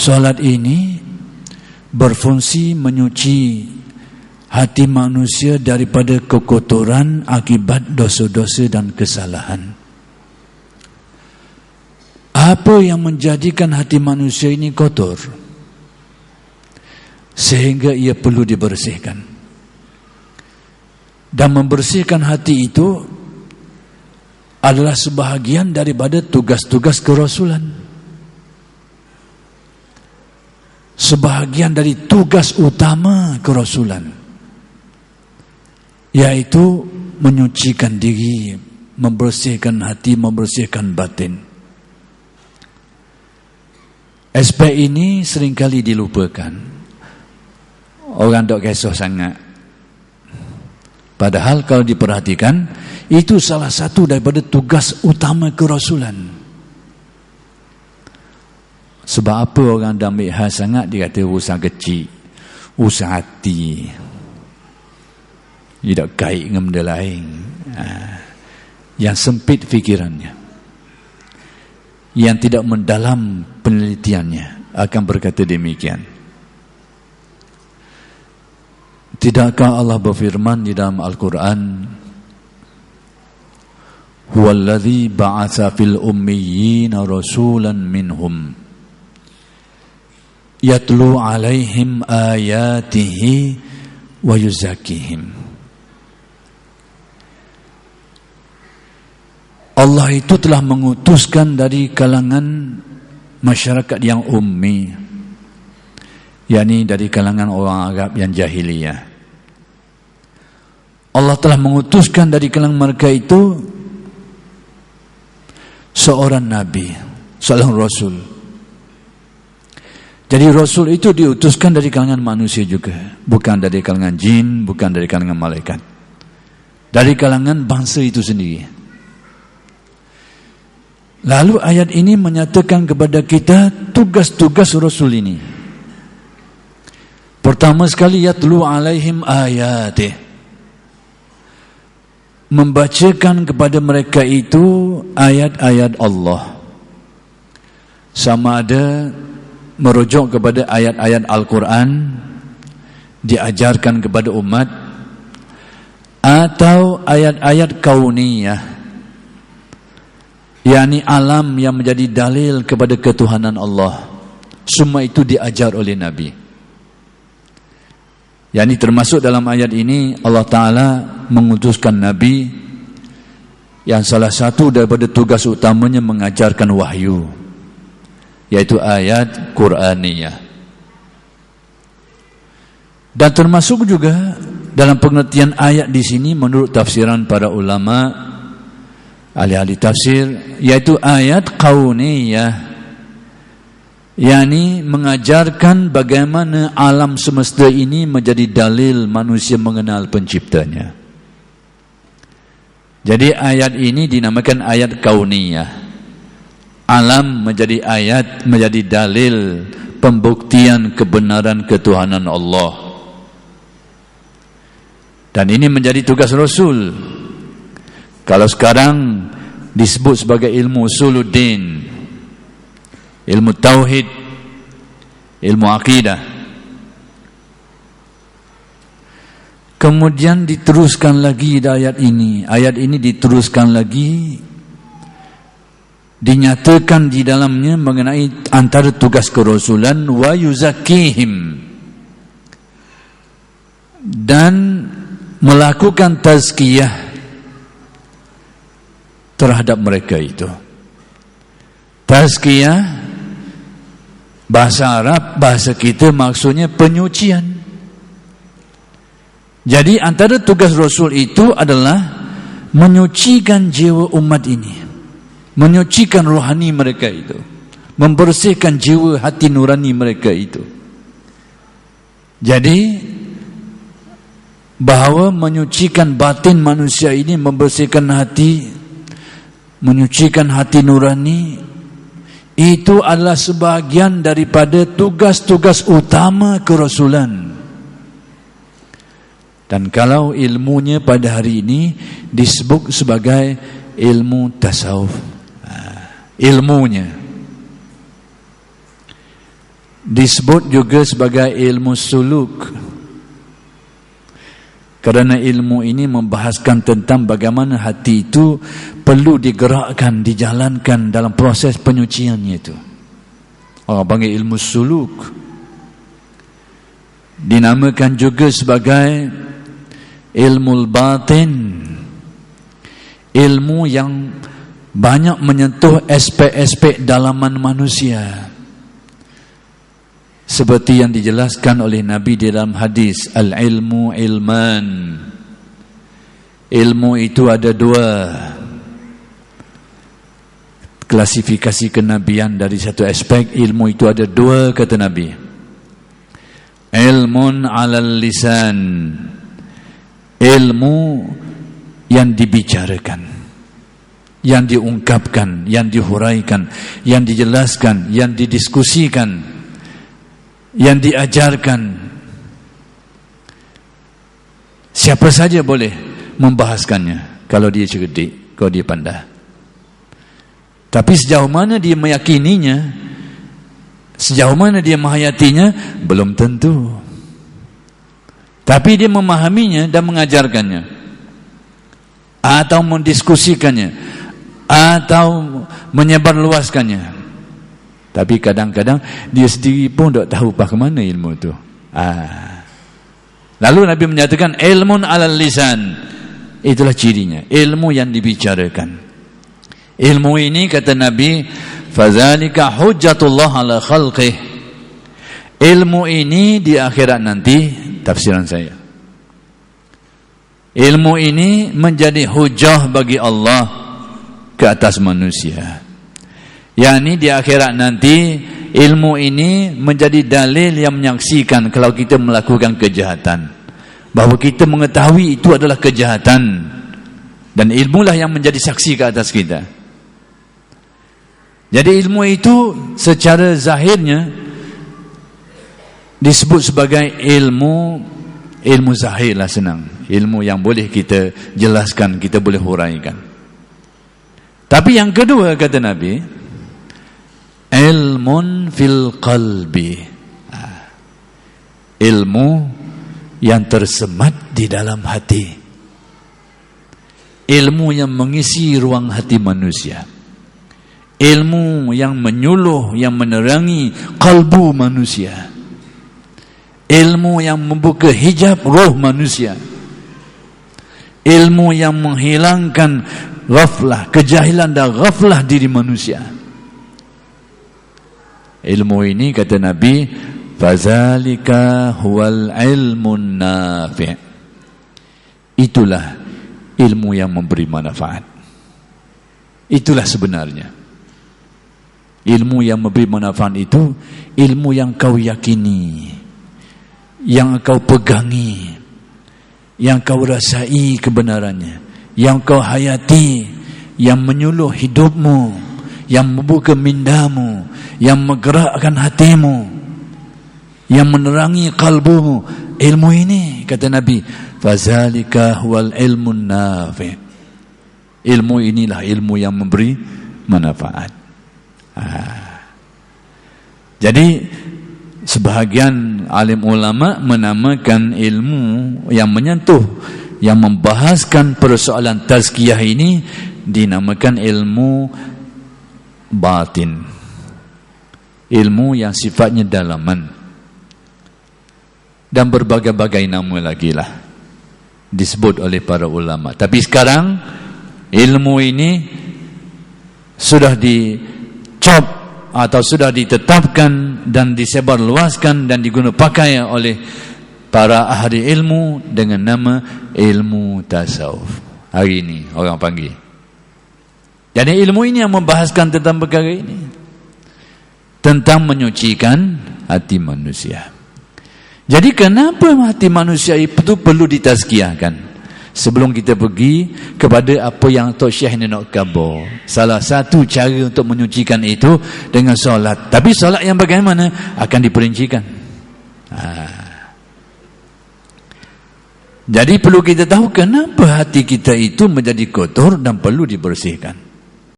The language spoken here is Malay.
Solat ini berfungsi menyuci hati manusia daripada kekotoran akibat dosa-dosa dan kesalahan. Apa yang menjadikan hati manusia ini kotor sehingga ia perlu dibersihkan? Dan membersihkan hati itu adalah sebahagian daripada tugas-tugas kerasulan. Sebahagian dari tugas utama kerasulan, yaitu menyucikan diri, membersihkan hati, membersihkan batin. Aspek ini seringkali dilupakan. Orang tak kisah sangat. Padahal kalau diperhatikan, itu salah satu daripada tugas utama kerasulan. Sebab apa orang dah ambil hal sangat, dia kata urusan kecil, urusan hati. Dia tak kait dengan benda lain. Yang sempit fikirannya, yang tidak mendalam penelitiannya, akan berkata demikian. Tidakkah Allah berfirman di dalam Al-Quran, huwallazi ba'atha fil ummiyina rasulan minhum yatlu alaihim ayatihi wa yuzakihim. Allah itu telah mengutuskan dari kalangan masyarakat yang ummi, yakni dari kalangan orang Arab yang jahiliyah. Allah telah mengutuskan dari kalangan mereka itu seorang nabi, seorang rasul. Jadi rasul itu diutuskan dari kalangan manusia juga, bukan dari kalangan jin, bukan dari kalangan malaikat, dari kalangan bangsa itu sendiri. Lalu ayat ini menyatakan kepada kita tugas-tugas rasul ini. Pertama sekali, yatlu alaihim ayatih, membacakan kepada mereka itu ayat-ayat Allah. Sama ada merujuk kepada ayat-ayat Al-Quran diajarkan kepada umat, atau ayat-ayat kauniyah, yakni alam yang menjadi dalil kepada ketuhanan Allah. Semua itu diajar oleh Nabi. yakni termasuk dalam ayat ini Allah Ta'ala mengutuskan Nabi yang salah satu daripada tugas utamanya mengajarkan wahyu, yaitu ayat Qur'aniyah. Dan termasuk juga dalam pengertian ayat di sini menurut tafsiran para ulama, ahli-ahli tafsir, yaitu ayat kauniyah, yakni mengajarkan bagaimana alam semesta ini menjadi dalil manusia mengenal penciptanya. Jadi ayat ini dinamakan ayat kauniyah. Alam menjadi ayat, menjadi dalil pembuktian kebenaran ketuhanan Allah. Dan ini menjadi tugas Rasul. Kalau sekarang disebut sebagai ilmu usuluddin, ilmu tauhid, ilmu akidah. Kemudian diteruskan lagi di ayat ini. Ayat ini diteruskan lagi, dinyatakan di dalamnya mengenai antara tugas kerasulan wa yuzakihim, dan melakukan tazkiyah terhadap mereka itu. Tazkiyah bahasa Arab, bahasa kita maksudnya penyucian. Jadi antara tugas Rasul itu adalah menyucikan jiwa umat ini, menyucikan rohani mereka itu, membersihkan jiwa hati nurani mereka itu. Jadi bahawa menyucikan batin manusia ini, membersihkan hati, menyucikan hati nurani, itu adalah sebahagian daripada tugas-tugas utama kerasulan. Dan kalau ilmunya pada hari ini disebut sebagai ilmu tasawuf, ilmunya. disebut juga sebagai ilmu suluk, kerana ilmu ini membahaskan tentang bagaimana hati itu perlu digerakkan, dijalankan dalam proses penyuciannya itu. Orang panggil ilmu suluk. Dinamakan juga sebagai ilmu batin, ilmu yang banyak menyentuh aspek-aspek dalaman manusia, seperti yang dijelaskan oleh Nabi di dalam hadis, al-ilmu ilman. Ilmu itu ada dua. Klasifikasi kenabian dari satu aspek ilmu itu ada dua, kata Nabi. Ilmun alal lisan, ilmu yang dibicarakan, yang diungkapkan, yang dihuraikan, yang dijelaskan, yang didiskusikan, yang diajarkan. Siapa saja boleh membahaskannya kalau dia cerdik, kalau dia pandai. Tapi sejauh mana dia meyakininya, sejauh mana dia menghayatinya, belum tentu. Tapi dia memahaminya dan mengajarkannya, atau mendiskusikannya, atau menyebarluaskannya. Tapi kadang-kadang dia sendiri pun tak tahu ke mana ilmu itu. Lalu Nabi menyatakan ilmun alal lisan, itulah cirinya, ilmu yang dibicarakan. Ilmu ini, kata Nabi, fadzalika hujjatullah ala khalqih. Ilmu ini di akhirat nanti, tafsiran saya, ilmu ini menjadi hujah bagi Allah ke atas manusia. yakni di akhirat nanti ilmu ini menjadi dalil yang menyaksikan kalau kita melakukan kejahatan, bahawa kita mengetahui itu adalah kejahatan, dan ilmulah yang menjadi saksi ke atas kita. Jadi ilmu itu secara zahirnya disebut sebagai ilmu zahir lah, senang, ilmu yang boleh kita jelaskan, kita boleh huraikan. Tapi yang kedua, kata Nabi, ilmun fil qalbi, ilmu yang tersemat di dalam hati, ilmu yang mengisi ruang hati manusia, ilmu yang menyuluh, yang menerangi kalbu manusia, ilmu yang membuka hijab roh manusia, ilmu yang menghilangkan ghaflah, kejahilan dan ghaflah diri manusia. Ilmu ini, kata Nabi, fazalika huwal ilmun nafi', itulah ilmu yang memberi manfaat. Itulah sebenarnya ilmu yang memberi manfaat. Itu ilmu yang kau yakini, yang kau pegangi, yang kau rasai kebenarannya, yang kau hayati, yang menyuluh hidupmu, yang membuka mindamu, yang menggerakkan hatimu, yang menerangi kalbumu. Ilmu ini, kata Nabi, fazalika huwal ilmun nafi', ilmu inilah ilmu yang memberi manfaat. Jadi sebahagian alim ulama menamakan ilmu yang menyentuh, yang membahaskan persoalan tazkiyah ini, dinamakan ilmu batin, ilmu yang sifatnya dalaman, dan berbagai-bagai nama lagi lah disebut oleh para ulama. Tapi sekarang ilmu ini sudah dicop atau sudah ditetapkan dan disebarluaskan dan digunakan pakai oleh para ahli ilmu dengan nama ilmu tasawuf. Hari ini orang panggil. Jadi ilmu ini yang membahaskan tentang perkara ini, tentang menyucikan hati manusia. Jadi kenapa hati manusia itu perlu ditazkiyahkan? Sebelum kita pergi kepada apa yang Tok Syekh ni nak khabar, salah satu cara untuk menyucikan itu dengan solat. Tapi solat yang bagaimana akan diperincikan. Jadi perlu kita tahu kenapa hati kita itu menjadi kotor dan perlu dibersihkan.